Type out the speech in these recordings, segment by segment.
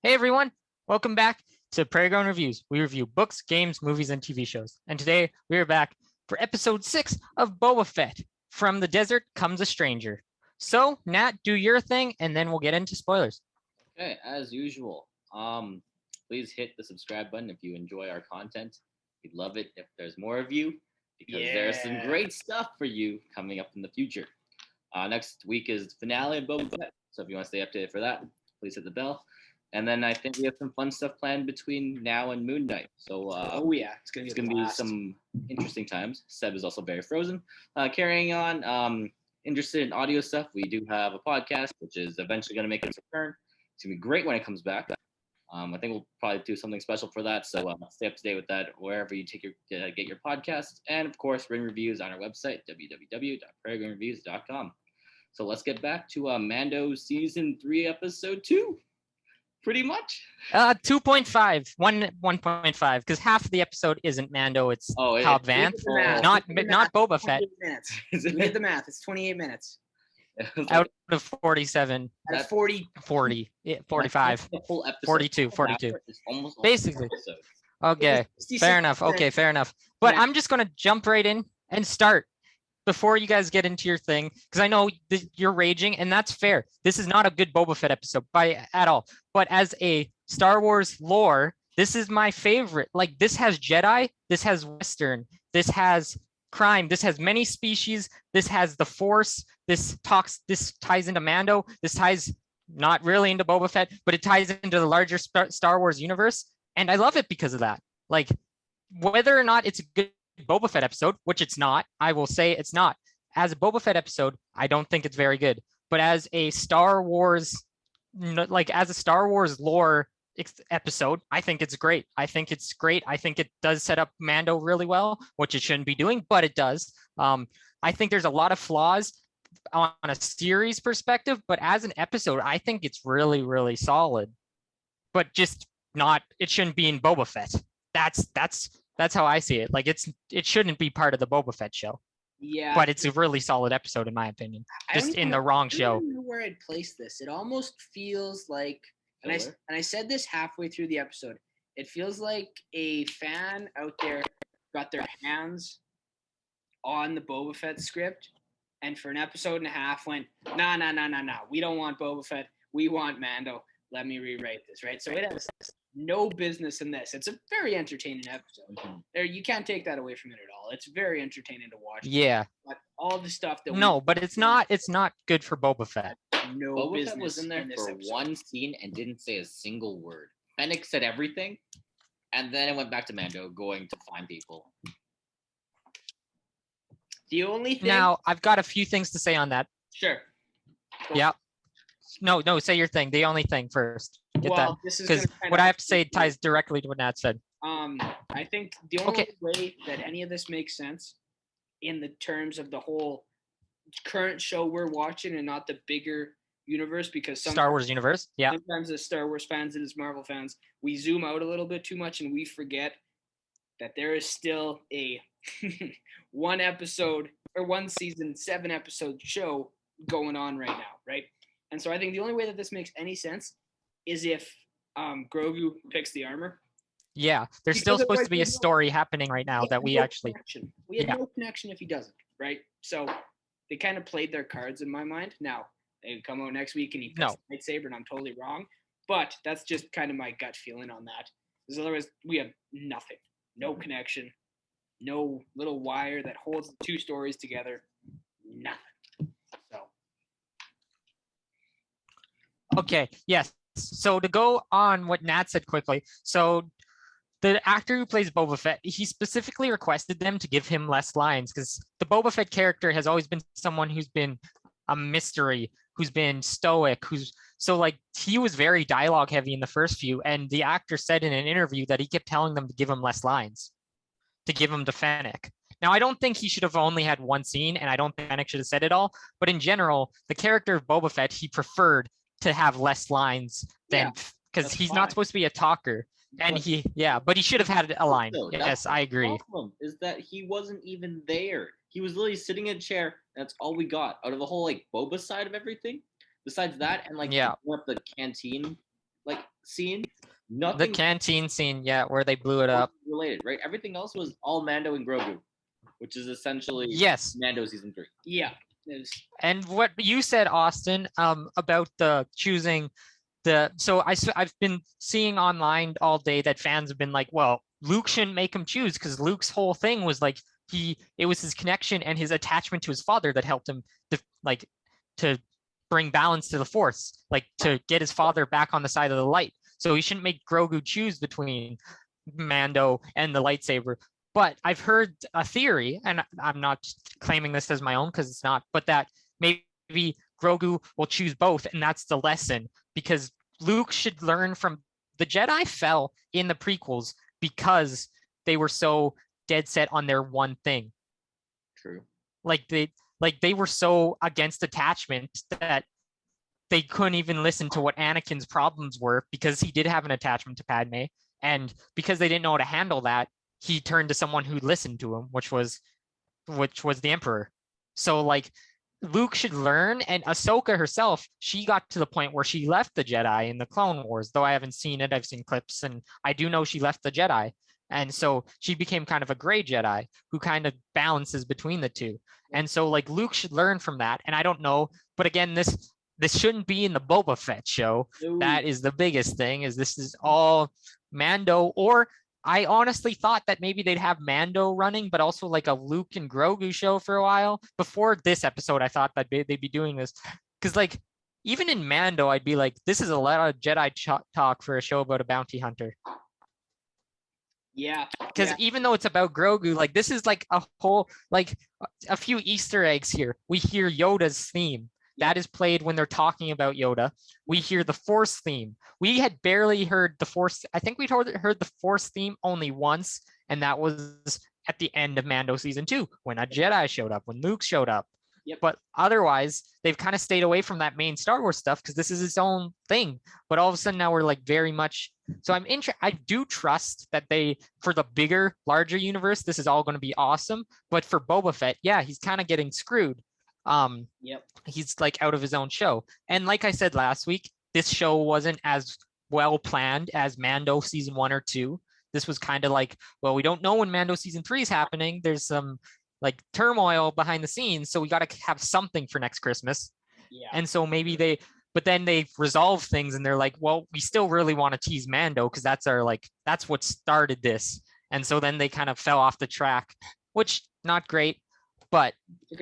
Hey everyone, welcome back to Prairie Grown Reviews. We review books, games, movies, and TV shows. And today we are back for episode 6 of Boba Fett. From the desert comes a stranger. So, Nat, do your thing, and then we'll get into spoilers. Okay, as usual, please hit the subscribe button if you enjoy our content. We'd love it if there's more of you, because there's some great stuff for you coming up in the future. Next week is the finale of Boba Fett, so if you want to stay updated for that, please hit the bell. And then I think we have some fun stuff planned between now and Moon Knight. So it's gonna be some interesting times. Seb is also very frozen. Carrying on, interested in audio stuff, we do have a podcast which is eventually going to make its return. It's gonna be great when it comes back. I think we'll probably do something special for that. So stay up to date with that wherever you take get your podcast, and of course, written reviews on our website www.prairiegrownreviews.com. So let's get back to Mando season 3, episode 2. Pretty much. 2.5, 1.5, because half of the episode isn't Mando, it's Cobb Vanth, not Boba Fett. We did the math. It's 28 minutes. Out of 47. Out of 40. 45. 42. Almost basically. Okay, fair enough. But I'm just going to jump right in and start before you guys get into your thing, because I know you're raging, and that's fair. This is not a good Boba Fett episode at all. But as a Star Wars lore, this is my favorite. Like, this has Jedi, this has Western, this has crime, this has many species, this has the Force, this ties into Mando, this ties not really into Boba Fett, but it ties into the larger Star Wars universe, and I love it because of that. Like, whether or not it's a good Boba Fett episode, which it's not, I will say it's not. As a Boba Fett episode, I don't think it's very good. But as a Star Wars, lore episode, I think it's great. I think it does set up Mando really well, which it shouldn't be doing, but it does. I think there's a lot of flaws on a series perspective, but as an episode, I think it's really, really solid. But just not, it shouldn't be in Boba Fett. That's how I see it. Like, it shouldn't be part of the Boba Fett show. Yeah. But it's a really solid episode in my opinion. Just in the wrong show. I don't know where I'd place this. It almost feels like, and I said this halfway through the episode, it feels like a fan out there got their hands on the Boba Fett script, and for an episode and a half went, nah, we don't want Boba Fett, we want Mando. Let me rewrite this, right? So it has no business in this. It's a very entertaining episode. Mm-hmm. There, you can't take that away from it at all. It's very entertaining to watch. Yeah. But all the stuff that but it's not good for Boba Fett. No Boba business Fett was in there for episode. one scene and didn't say a single word. Fennec said everything, and then it went back to Mando going to find people. The only thing. Now, I've got a few things to say on that. Sure. Yeah. No, say your thing. The only thing first. Because what I have to say ties directly to what Nat said. I think the only way that any of this makes sense in the terms of the whole current show we're watching and not the bigger universe, because Star Wars universe, yeah. Sometimes as Star Wars fans and as Marvel fans, we zoom out a little bit too much and we forget that there is still a one season, 7 episode show going on right now, right? And so I think the only way that this makes any sense is if Grogu picks the armor. Yeah, there's still supposed to be a story happening right now that we actually... We had no connection if he doesn't, right? So they kind of played their cards in my mind. Now, they come out next week and he picks the lightsaber and I'm totally wrong. But that's just kind of my gut feeling on that. Because otherwise, we have nothing. No connection. No little wire that holds the two stories together. Nothing. So... Okay, yes. So to go on what Nat said quickly, so the actor who plays Boba Fett, he specifically requested them to give him less lines because the Boba Fett character has always been someone who's been a mystery, who's been stoic, he was very dialogue heavy in the first few, and the actor said in an interview that he kept telling them to give him less lines, to give him to Fennec. Now, I don't think he should have only had one scene, and I don't think Fennec should have said it all, but in general, the character of Boba Fett, he preferred to have less lines than, because he's not supposed to be a talker. And but he should have had a line. Yes, I agree. The problem is that he wasn't even there. He was literally sitting in a chair. That's all we got out of the whole Boba side of everything. Besides that, and up the canteen scene, The nothing canteen scene, yeah, where they blew it up. related, right? Everything else was all Mando and Grogu, which is essentially Yes. Mando season 3. Yeah. And what you said, Austin, about the choosing so I've been seeing online all day that fans have been like, well, Luke shouldn't make him choose because Luke's whole thing was like it was his connection and his attachment to his father that helped him to bring balance to the Force, like to get his father back on the side of the light. So he shouldn't make Grogu choose between Mando and the lightsaber. But I've heard a theory, and I'm not claiming this as my own because it's not, but that maybe Grogu will choose both, and that's the lesson, because Luke should learn from the Jedi fell in the prequels because they were so dead set on their one thing. True. Like they were so against attachment that they couldn't even listen to what Anakin's problems were because he did have an attachment to Padme, and because they didn't know how to handle that, he turned to someone who listened to him, which was the Emperor. So like Luke should learn, and Ahsoka herself, she got to the point where she left the Jedi in the Clone Wars, though I haven't seen it. I've seen clips, and I do know she left the Jedi. And so she became kind of a gray Jedi who kind of balances between the two. And so like Luke should learn from that. And I don't know, but again, this shouldn't be in the Boba Fett show. No. That is the biggest thing, is this is all Mando, or I honestly thought that maybe they'd have Mando running, but also like a Luke and Grogu show for a while. Before this episode, I thought that they'd be doing this. Because like, even in Mando, I'd be like, this is a lot of Jedi talk for a show about a bounty hunter. Yeah. Because even though it's about Grogu, like this is like a whole, like a few Easter eggs here. We hear Yoda's theme. That is played when they're talking about Yoda. We hear the Force theme. We had barely heard the Force. I think we heard the Force theme only once, and that was at the end of Mando season 2 when a Jedi showed up, when Luke showed up. Yep. But otherwise, they've kind of stayed away from that main Star Wars stuff because this is its own thing. But all of a sudden now we're like very much. So I do trust that for the bigger, larger universe, this is all going to be awesome. But for Boba Fett, yeah, he's kind of getting screwed. Yep. He's like out of his own show. And like I said last week, this show wasn't as well planned as Mando season 1 or 2. This was kind of like, well, we don't know when Mando season 3 is happening. There's some like turmoil behind the scenes, so we got to have something for next Christmas. Yeah. And so maybe but then they resolve things and they're like, well, we still really want to tease Mando because that's what started this. And so then they kind of fell off the track, which not great. But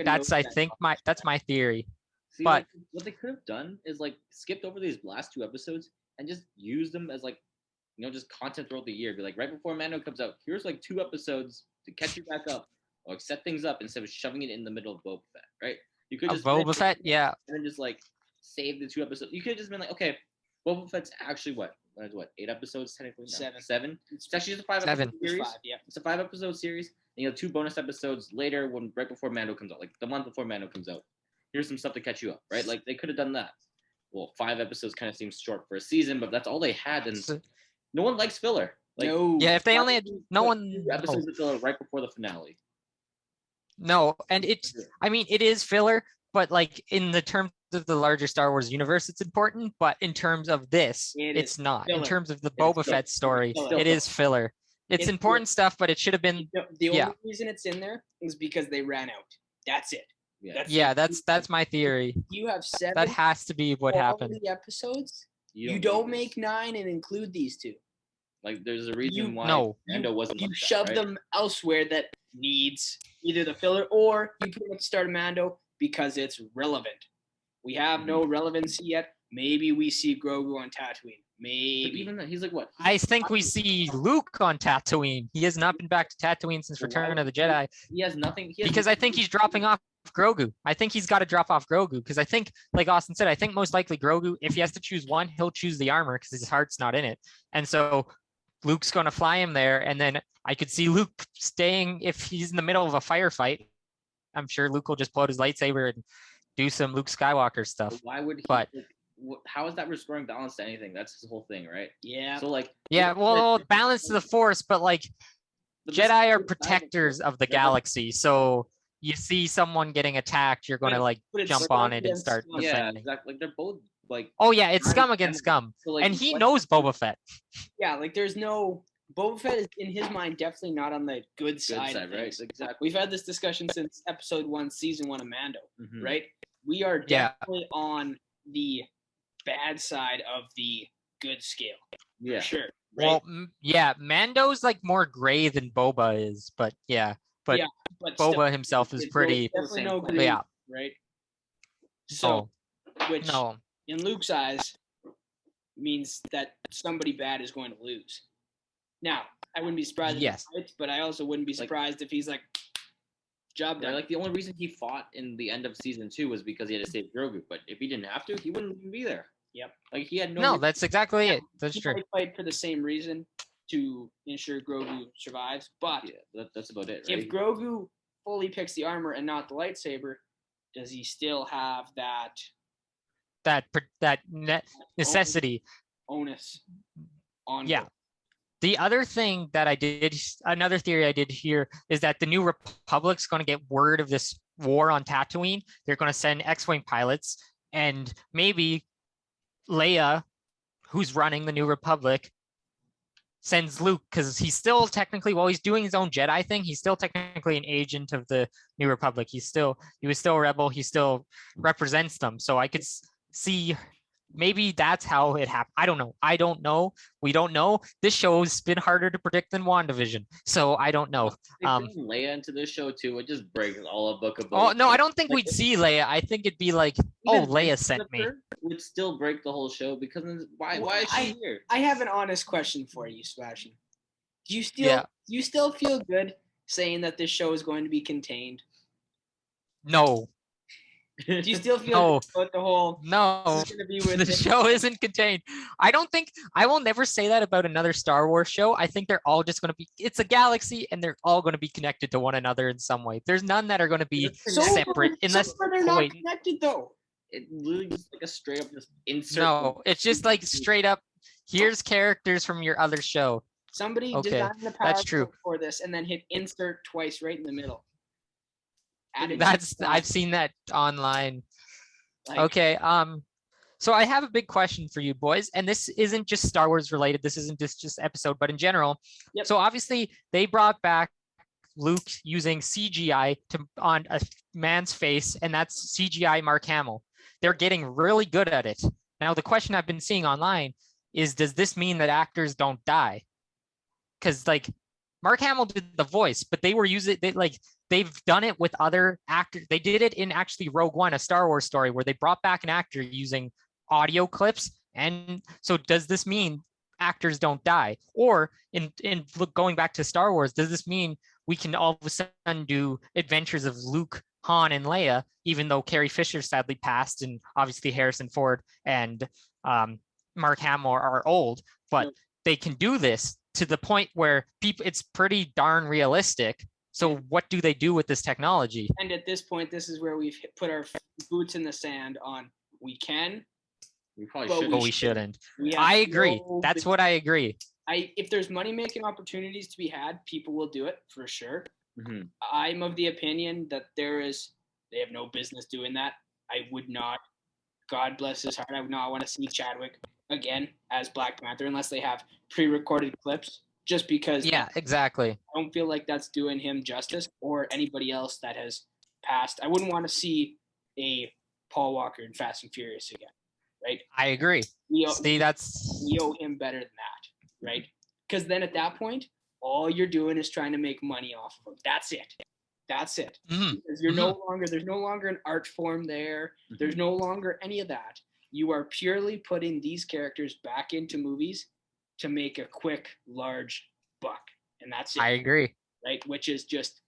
that's that's my theory. See, but like, what they could have done is like skipped over these last 2 episodes and just used them as like, just content throughout the year. Be like, right before Mando comes out, here's like 2 episodes to catch you back up or set things up instead of shoving it in the middle of Boba Fett, right? You could just Boba Fett, yeah, and then just like save the 2 episodes. You could have just been like, okay, Boba Fett's actually what 8 episodes technically? No, 7. It's actually just a 5 episode series. 5, yeah. It's a 5 episode series. And 2 bonus episodes later, right before Mando comes out, like the month before Mando comes out. Here's some stuff to catch you up, right? Like they could have done that. Well, 5 episodes kind of seems short for a season, but that's all they had, and no one likes filler. Like, no. Yeah, if they only had episodes of filler right before the finale. No, and it is filler, but like in the terms of the larger Star Wars universe, it's important. But in terms of this, it's not. Filler. In terms of the Boba Fett story, it is filler. It's important stuff, but it should have been. The only reason it's in there is because they ran out. That's it. That's my theory. You have 7. That has to be what happened. Episodes. You don't make 9 and include these 2. Like there's a reason why Mando wasn't. You shove them elsewhere that needs either the filler, or you put them at the start of Mando because it's relevant. We have no relevancy yet. Maybe we see Grogu on Tatooine. Maybe. Even that, he's like what? I think we see Luke on Tatooine. He has not been back to Tatooine since Return of the Jedi. He has nothing. Because I think he's dropping off Grogu. I think he's got to drop off Grogu because I think, like Austin said, I think most likely Grogu, if he has to choose one, he'll choose the armor because his heart's not in it. And so Luke's going to fly him there. And then I could see Luke staying if he's in the middle of a firefight. I'm sure Luke will just pull out his lightsaber and do some Luke Skywalker stuff. Why would he? But how is that restoring balance to anything? That's his whole thing, right? Yeah. So like. Yeah, well, balance to the Force, but like Jedi are protectors of the galaxy, so you see someone getting attacked, you're going to like jump on it and start defending. Yeah, exactly. Like they're both like. Oh yeah, it's scum against scum, So, like, and he knows Boba Fett. Yeah, like there's no Boba Fett is in his mind definitely not on the good side of right? things. Exactly. We've had this discussion since episode 1, season 1 of Mando, Mhm. right? We are Yeah. definitely on the bad side of the good scale. Yeah. For sure. Right? Well, yeah, Mando's like more gray than Boba is, but yeah, but Yeah, but Boba still, himself is it's pretty. definitely no place. green, Yeah. right? So, which No. in Luke's eyes means that somebody bad is going to lose. Now, I wouldn't be surprised Yes. if he fights, but I also wouldn't be surprised if he's like, job done. Like the only reason he fought in the end of season 2 was because he had to save Grogu. But if he didn't have to, he wouldn't even be there. Yep. Like he had no. No, that's exactly it. That's he true. might fight for the same reason to ensure Grogu survives, but that's about it. Right? if Grogu fully picks the armor and not the lightsaber, does he still have that necessity onus on? Yeah. Grogu? The other thing that another theory I did hear is that the New Republic's going to get word of this war on Tatooine. They're going to send X-Wing pilots, and maybe Leia, who's running the New Republic, sends Luke, because he's still technically, while he's doing his own Jedi thing, he's still technically an agent of the New Republic. He was still a rebel. He still represents them. So I could see maybe that's how it happened. I don't know. We don't know. This show's been harder to predict than WandaVision. So I don't know. Leia into this show too, it just breaks all of Book of Boba. Oh no, I don't think we'd see Leia. I think it'd be like, oh, Leia sent me. Would still break the whole show because why is she here? I have an honest question for you, Sebastian. Do you still feel good saying that this show is going to be contained? No. Do you still feel good about the whole? No, the show isn't contained. I will never say that about another Star Wars show. I think they're all just going to be. It's a galaxy, and they're all going to be connected to one another in some way. There's none that are going to be separate, unless they're not connected though. It literally just like a straight up just insert. No, it's just like straight up. Here's characters from your other show. Somebody designed the PowerPoint for this, and then hit insert twice right in the middle. I've seen that online. Okay. So I have a big question for you boys, and this isn't just Star Wars related. This isn't just episode, but in general. Yep. So obviously they brought back Luke using CGI on a man's face, and that's CGI Mark Hamill. They're getting really good at it. Now the question I've been seeing online is, does this mean that actors don't die? Because like Mark Hamill did the voice, but they were using they've done it with other actors. They did it in actually Rogue One, a Star Wars story, where they brought back an actor using audio clips. And so does this mean actors don't die? Or going back to Star Wars, does this mean we can all of a sudden do adventures of Luke, Han, and Leia, even though Carrie Fisher sadly passed, and obviously Harrison Ford and Mark Hamill are old, but they can do this to the point where it's pretty darn realistic. So what do they do with this technology? And at this point, this is where we've put our boots in the sand on we can. We probably should. But we shouldn't. I agree. That's what I agree. If there's money-making opportunities to be had, people will do it for sure. Mm-hmm. I'm of the opinion that they have no business doing that. I would not, God bless his heart, I would not want to see Chadwick again as Black Panther unless they have pre-recorded clips. Just because, exactly. I don't feel like that's doing him justice or anybody else that has passed. I wouldn't want to see a Paul Walker in Fast and Furious again, right? I agree. We owe him better than that, right? Because then at that point, all you're doing is trying to make money off of him. That's it. Mm-hmm. Because there's no longer an art form there. Mm-hmm. There's no longer any of that. You are purely putting these characters back into movies to make a quick, large buck. And that's it. I agree. Right? Which is just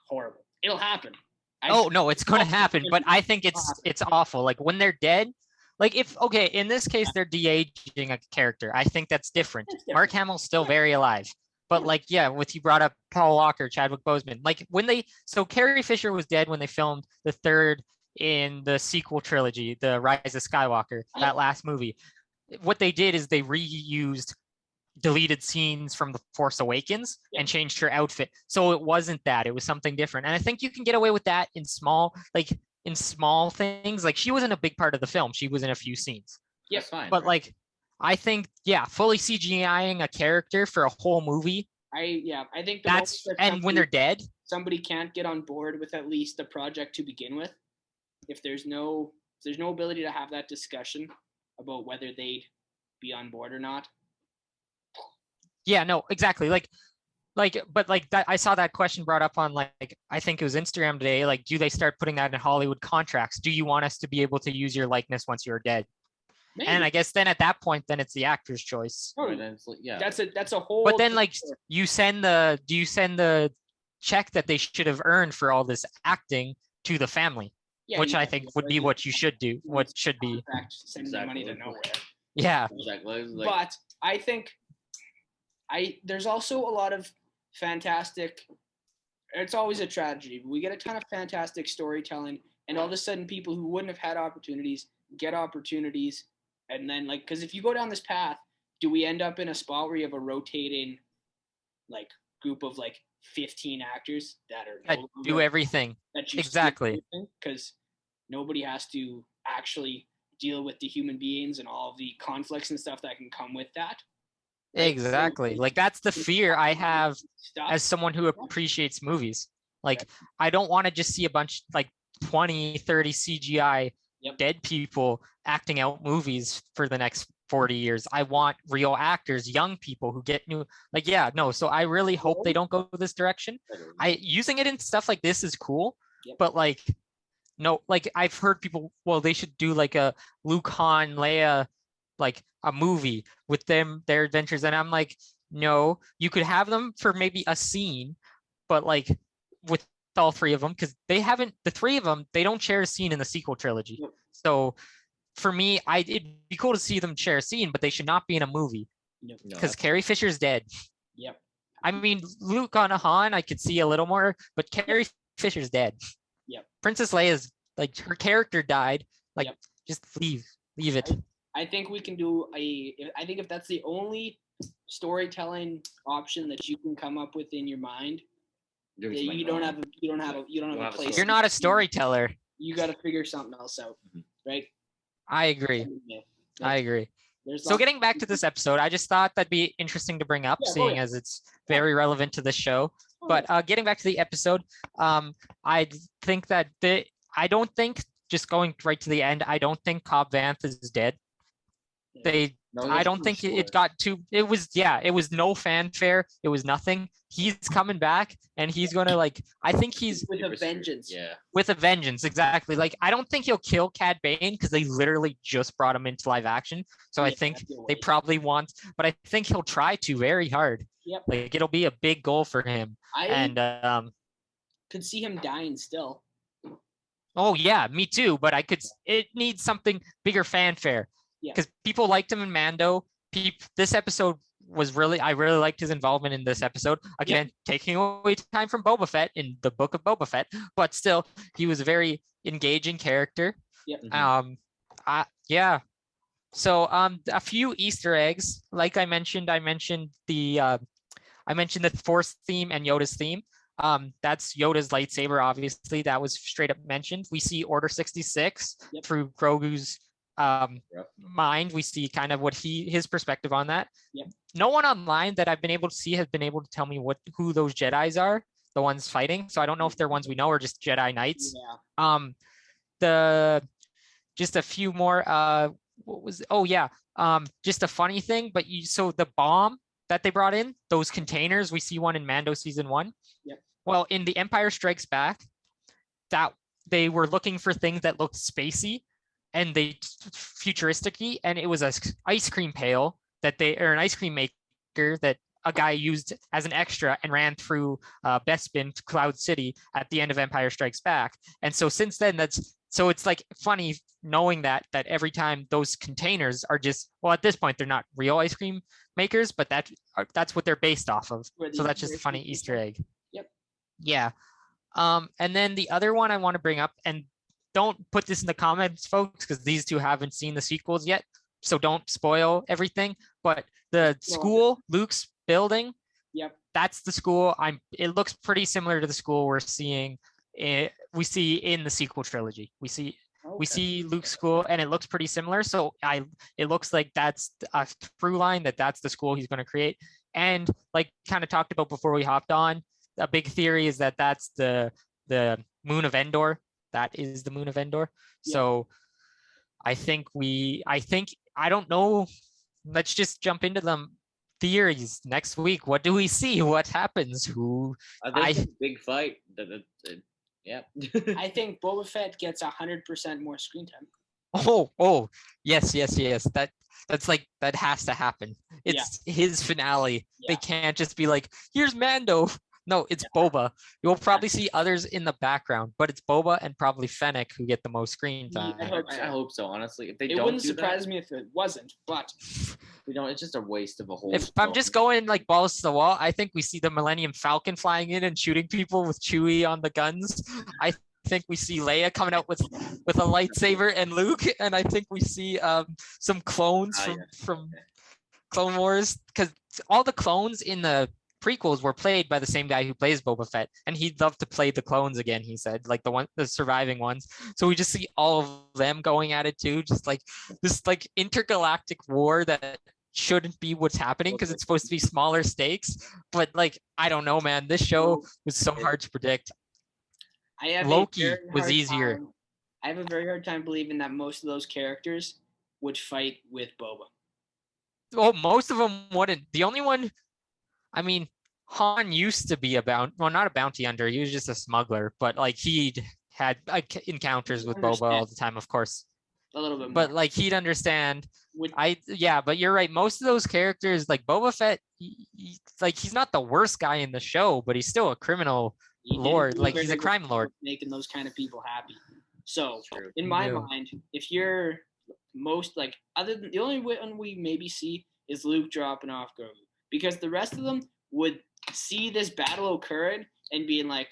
horrible. It'll happen. No, it's going to happen, but I think it's awful. Like when they're dead, like in this case, they're de-aging a character. I think that's different. Mark Hamill's still very alive. But you brought up Paul Walker, Chadwick Boseman. Like so Carrie Fisher was dead when they filmed the third in the sequel trilogy, The Rise of Skywalker, that last movie. What they did is they reused deleted scenes from The Force Awakens and changed her outfit. So it wasn't that, it was something different. And I think you can get away with that in small things. Like she wasn't a big part of the film. She was in a few scenes. Yeah, fine. But like, I think, yeah, fully CGIing a character for a whole movie. I think that's and when they're dead, somebody can't get on board with at least the project to begin with. If there's no ability to have that discussion about whether they'd be on board or not. Yeah, no, exactly. But like that, I saw that question brought up on like I think it was Instagram today. Like, do they start putting that in Hollywood contracts? Do you want us to be able to use your likeness once you're dead? Maybe. And I guess then at that point, then it's the actor's choice. Oh, yeah, that's a whole. But then like do you send the check that they should have earned for all this acting to the family? Yeah, which I think would be what you should do. What should be sending money to nowhere. Yeah. Exactly. But I think there's also a lot of fantastic. It's always a tragedy. We get a ton of fantastic storytelling, and all of a sudden, people who wouldn't have had opportunities get opportunities, and then like, because if you go down this path, do we end up in a spot where you have a rotating, like, group of like 15 actors that do everything? Exactly. Because nobody has to actually deal with the human beings and all of the conflicts and stuff that can come with that. Exactly. Like that's the fear I have as someone who appreciates movies. Like I don't want to just see a bunch like 20, 30 CGI dead people acting out movies for the next 40 years. I want real actors, young people who get new, like, yeah, no. So I really hope they don't go this direction. Using it in stuff like this is cool, but like, no, like I've heard people, well, they should do like a Luke, Han, Leia, like a movie with them, their adventures. And I'm like, no, you could have them for maybe a scene, but like with all three of them, because the three of them, they don't share a scene in the sequel trilogy. So for me, it'd be cool to see them share a scene, but they should not be in a movie because Carrie Fisher's dead. Yep. I mean, Luke on a Han, I could see a little more, but Carrie Fisher's dead. Yep. Princess Leia's like her character died. Like, just leave it. I think we can do I think if that's the only storytelling option that you can come up with in your mind, you don't have a place. You're not a storyteller. You got to figure something else out, right? I agree. So getting back to this episode, I just thought that'd be interesting to bring up, seeing as it's very relevant to the show. But getting back to the episode, I think that I don't think, just going right to the end, I don't think Cobb Vanth is dead. I don't think it got too, it was no fanfare. It was nothing. He's coming back and he's going to like, I think he's with a vengeance. Yeah. With a vengeance. Exactly. Like, I don't think he'll kill Cad Bane because they literally just brought him into live action. So I think they probably want, but I think he'll try to very hard. Yep. Like it'll be a big goal for him. Could see him dying still. Oh yeah, me too. But it needs something bigger fanfare. Because people liked him in Mando. This episode was I really liked his involvement in this episode. Again, taking away time from Boba Fett in the Book of Boba Fett, but still, he was a very engaging character. So a few Easter eggs, like I mentioned the Force theme and Yoda's theme. That's Yoda's lightsaber. Obviously, that was straight up mentioned. We see Order 66 through Grogu's mind. We see kind of what his perspective on that. No one online that I've been able to see has been able to tell me who those Jedis are, the ones fighting. So I don't know if they're ones we know or just Jedi Knights. Just a few more just a funny thing, but so the bomb that they brought in, those containers, we see one in Mando season 1. Well, in The Empire Strikes Back, that they were looking for things that looked spacey and they futuristic-y, and it was an ice cream pail an ice cream maker that a guy used as an extra and ran through Bespin to Cloud City at the end of Empire Strikes Back. And so since then, it's like funny knowing that every time those containers are just, well, at this point they're not real ice cream makers, but that's what they're based off of. So that's just a funny Easter egg. Yeah. And then the other one I want to bring up, and don't put this in the comments, folks, because these two haven't seen the sequels yet, so don't spoil everything. But the school Luke's building, that's the school. It looks pretty similar to the school we see in the sequel trilogy. We see We see Luke's school, and it looks pretty similar. So it looks like that's a through line, that's the school he's going to create. And like kind of talked about before we hopped on, a big theory is that that's the moon of Endor. That is the moon of Endor. Yeah. So I don't know. Let's just jump into them theories next week. What do we see? What happens? Who? There's a big fight. Yeah. I think Boba Fett gets 100% more screen time. Oh, yes. That has to happen. It's his finale. They can't just be like, here's Mando. No, it's Boba. You'll probably see others in the background, but it's Boba and probably Fennec who get the most screen time. I hope so, honestly. If they it wouldn't surprise me if it wasn't, but we don't. It's just a waste of a whole. If I'm just going like balls to the wall, I think we see the Millennium Falcon flying in and shooting people with Chewie on the guns. I think we see Leia coming out with a lightsaber and Luke, and I think we see some clones from Clone Wars, because all the clones in the prequels were played by the same guy who plays Boba Fett, and he'd love to play the clones again. He said, like the surviving ones. So we just see all of them going at it too, just like this like intergalactic war that shouldn't be what's happening because it's supposed to be smaller stakes. But like I don't know, man. This show was so hard to predict. Loki was easier. I have a very hard time believing that most of those characters would fight with Boba. Oh, most of them wouldn't. The only one, I mean, Han used to be not a bounty hunter. He was just a smuggler, but like he'd had encounters with Boba all the time, of course. A little bit more. But like he'd understand. But you're right. Most of those characters, like Boba Fett, he's not the worst guy in the show, but he's still a criminal lord. Like he's a crime lord. Making those kind of people happy. So in my mind, if you're most like other than the only one we maybe see is Luke dropping off Grogu, because the rest of them would see this battle occurring and being like,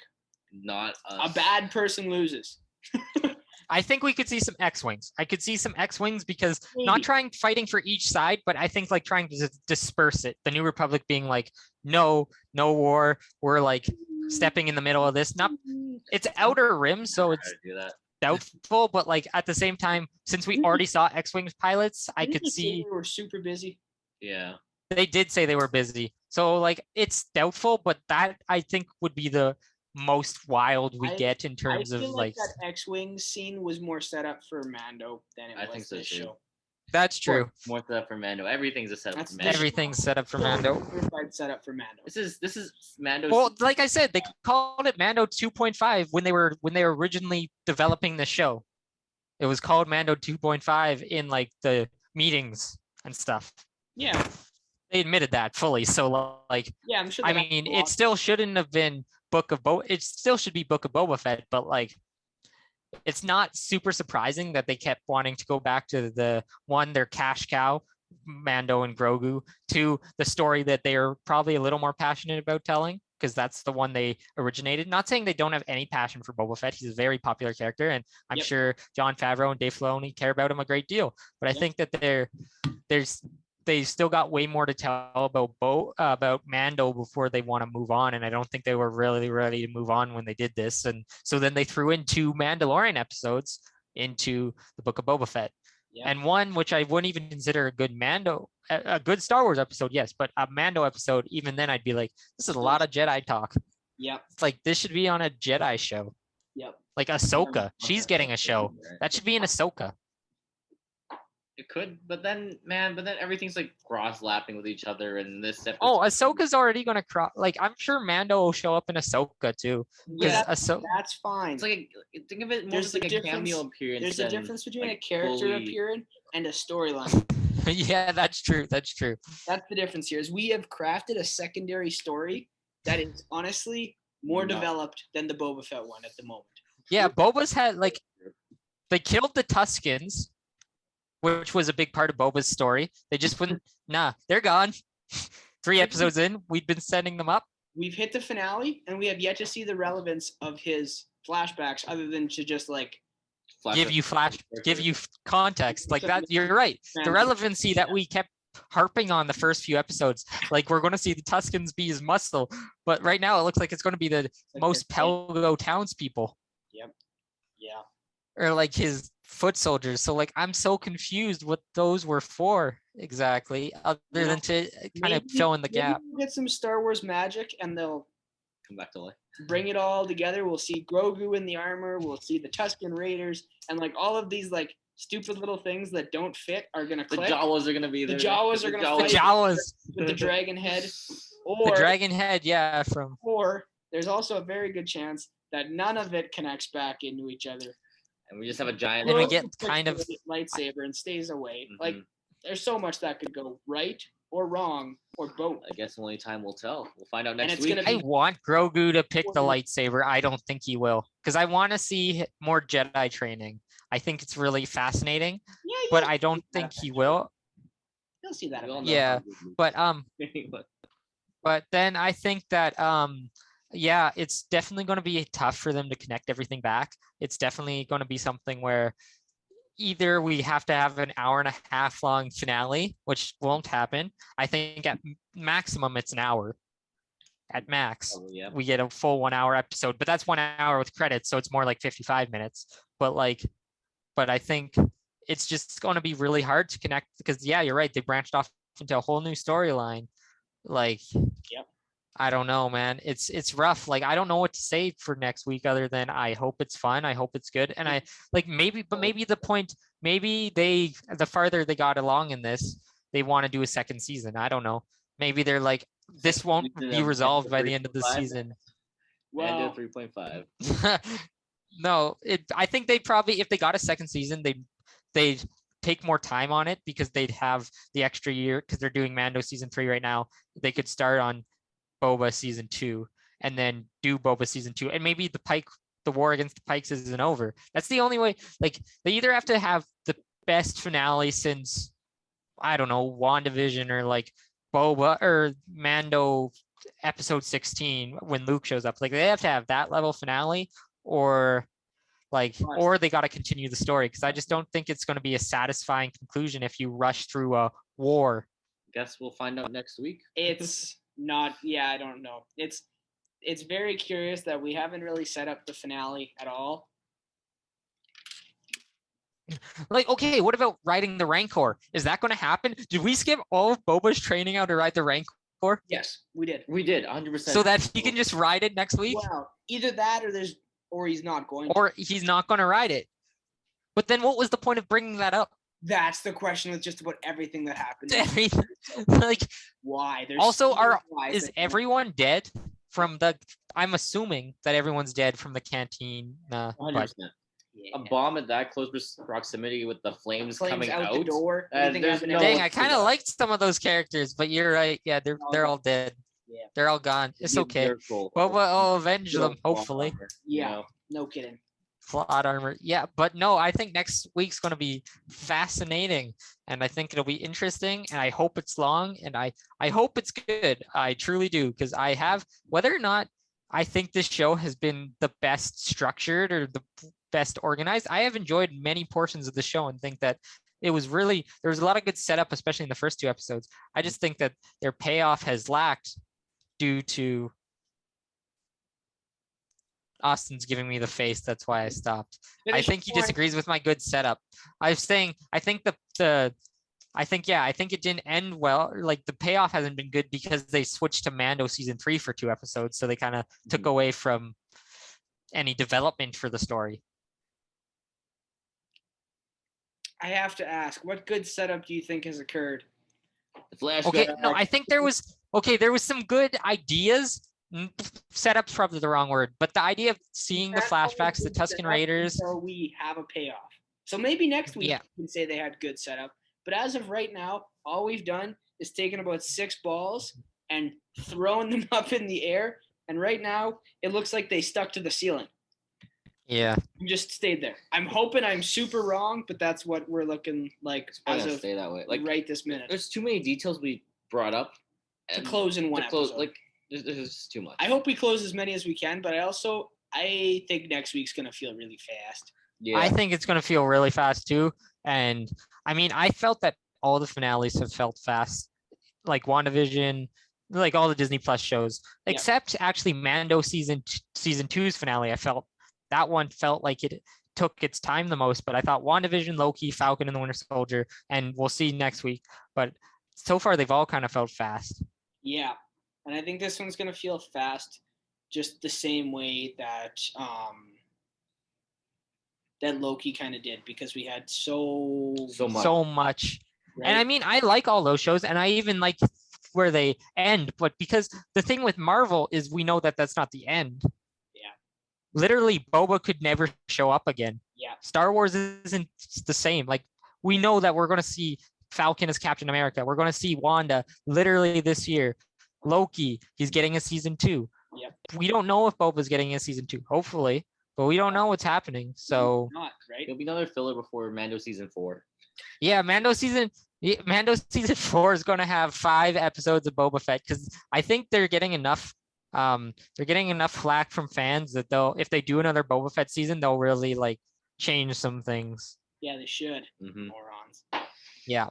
not us. A bad person loses. I think we could see some X-Wings. I could see some X-Wings because Maybe. Not fighting for each side, but I think like trying to disperse it. The New Republic being like, no war. We're like stepping in the middle of this. It's Outer Rim, so it's doubtful, but like at the same time, since we already saw X-Wings pilots, I could see they were super busy. Yeah. They did say they were busy. So like it's doubtful, but that I think would be the most wild we get in terms of like that X-Wing scene was more set up for Mando than it was this show. That's true. More set up for Mando. Everything's a setup for Mando. Everything's set up for Mando. Set up for Mando. This is Mando. Well, like I said, they called it Mando 2.5 when they were originally developing the show. It was called Mando 2.5 in like the meetings and stuff. Yeah. They admitted that fully. So like, yeah, I'm sure. I mean, it still shouldn't have been it still should be Book of Boba Fett, but like it's not super surprising that they kept wanting to go back to their cash cow, Mando and Grogu, to the story that they are probably a little more passionate about telling, because that's the one they originated. Not saying they don't have any passion for Boba Fett. He's a very popular character, and I'm sure Jon Favreau and Dave Filoni care about him a great deal. But I think that they still got way more to tell about Mando before they want to move on, and I don't think they were really ready to move on when they did this. And so then they threw in 2 Mandalorian episodes into the Book of Boba Fett, and one which I wouldn't even consider a good Star Wars episode, yes, but a Mando episode. Even then, I'd be like, this is a lot of Jedi talk. Yep, it's like this should be on a Jedi show. Yep, like Ahsoka, she's getting a show. That should be in Ahsoka. It could, but then everything's like cross-lapping with each other, and this episode. Oh, Ahsoka's already gonna cross. Like, I'm sure Mando will show up in Ahsoka too. Yeah, that's fine. It's like think of it more as like a cameo appearance. There's a difference between a character appearing and a storyline. Yeah, that's true. That's the difference here. Is we have crafted a secondary story that is honestly more developed than the Boba Fett one at the moment. Yeah, Boba's had like they killed the Tuskens, which was a big part of Boba's story. They just wouldn't. They're gone. 3 episodes in, we've been setting them up. We've hit the finale, and we have yet to see the relevance of his flashbacks, other than to just like give you context like that. You're right. The relevancy that we kept harping on the first few episodes, like we're going to see the Tuskens be his muscle, but right now it looks like it's going to be the most Pelgo townspeople. Yep. Yeah. Or like his foot soldiers. So like I'm so confused what those were for exactly, other than to kind of fill in the gap. We'll get some Star Wars magic and they'll come back to life. Bring it all together. We'll see Grogu in the armor. We'll see the Tusken Raiders, and like all of these like stupid little things that don't fit are gonna click. The Jawas are gonna be there. The Jawas are gonna fight with the dragon head. Or the dragon head, yeah. Or there's also a very good chance that none of it connects back into each other. And we just have a giant. And we get kind of lightsaber and stays away. Like there's so much that could go right or wrong or both. I guess only time will tell. We'll find out next week. I want Grogu to pick the lightsaber. I don't think he will, because I want to see more Jedi training. I think it's really fascinating, but I don't think he will. You'll see that. Yeah, but then I think that yeah, it's definitely going to be tough for them to connect everything back. It's definitely going to be something where either we have to have an hour and a half long finale, which won't happen. I think at maximum it's an hour. At max, we get a full 1 hour episode, but that's 1 hour with credits, so it's more like 55 minutes. But I think it's just going to be really hard to connect because yeah, you're right. They branched off into a whole new storyline. Like, I don't know, man. It's rough. Like, I don't know what to say for next week other than I hope it's fun. I hope it's good. And I like maybe the farther they got along in this, they want to do a second season. I don't know. Maybe they're like, this won't be resolved by the end of the season. Well, 3.5. No, I think they probably, if they got a second season, they'd take more time on it because they'd have the extra year because they're doing Mando season 3 right now. They could start on Boba season 2 and then do Boba season 2, and maybe the war against the Pikes isn't over. That's the only way. Like, they either have to have the best finale since, I don't know, WandaVision or like Boba or Mando episode 16 when Luke shows up. Like, they have to have that level finale, or they got to continue the story, because I just don't think it's going to be a satisfying conclusion if you rush through a war. Guess we'll find out next week. It's not, I don't know. It's very curious that we haven't really set up the finale at all. Like, okay, what about riding the Rancor? Is that going to happen? Did we skip all of Boba's training how to ride the Rancor? Yes, we did. We did, 100%. So that he can just ride it next week? Well, either that or he's not going to. Or he's not going to ride it. But then what was the point of bringing that up? That's the question with just about everything that happened. Like, why? There's also, is everyone dead from the? I'm assuming that everyone's dead from the canteen. 100%. A bomb at that close proximity with the flames coming out the door. Dang, I kind of liked some of those characters, but you're right. Yeah, they're all dead. Yeah, they're all gone. It's okay. Well, I'll avenge them, hopefully. Yeah, no kidding. Plot armor. Yeah, but no, I think next week's going to be fascinating, and I think it'll be interesting, and I hope it's long, and I hope it's good. I truly do, because I have, whether or not I think this show has been the best structured or the best organized, I have enjoyed many portions of the show and think that it was really, there was a lot of good setup, especially in the first 2 episodes. I just think that their payoff has lacked due to Austin's giving me the face. That's why I stopped. I think he disagrees with my good setup. I was saying, I think I think it didn't end well. Like, the payoff hasn't been good because they switched to Mando season 3 for 2 episodes. So they kind of took away from any development for the story. I have to ask, what good setup do you think has occurred? The flashback. Okay, no, I think there was some good ideas. Setup's probably the wrong word, but the idea of seeing the flashbacks, the Tusken Raiders. So we have a payoff. So maybe next week we can say they had good setup. But as of right now, all we've done is taken about 6 balls and thrown them up in the air. And right now, it looks like they stuck to the ceiling. Yeah. Just stayed there. I'm hoping I'm super wrong, but that's what we're looking like as of stay that way. Like, right this minute. There's too many details we brought up to close in one episode. Like, there's just too much. I hope we close as many as we can, but I think next week's gonna feel really fast. Yeah. I think it's gonna feel really fast too. And I mean, I felt that all the finales have felt fast, like WandaVision, like all the Disney Plus shows, except actually Mando season 2's finale. I felt that one felt like it took its time the most, but I thought WandaVision, Loki, Falcon and the Winter Soldier, and we'll see next week. But so far they've all kind of felt fast. Yeah. And I think this one's going to feel fast just the same way that that Loki kind of did, because we had so much. Right? And I mean, I like all those shows, and I even like where they end, but because the thing with Marvel is we know that that's not the end. Yeah. Literally, Boba could never show up again. Yeah. Star Wars isn't the same. Like, we know that we're going to see Falcon as Captain America. We're going to see Wanda literally this year. Loki, he's getting a season 2. Yep. We don't know if Boba's getting a season 2, hopefully, but we don't know what's happening. So not, right? It'll be another filler before Mando season 4. Yeah, Mando season 4 is going to have 5 episodes of Boba Fett, because I think they're getting enough flack from fans that if they do another Boba Fett season, they'll really like change some things. Yeah, they should. Mm-hmm. Morons. Yeah.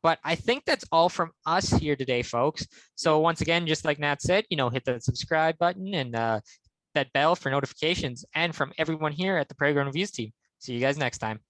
But I think that's all from us here today, folks. So once again, just like Nat said, hit that subscribe button and that bell for notifications. And from everyone here at the Prairie Grown Reviews team. See you guys next time.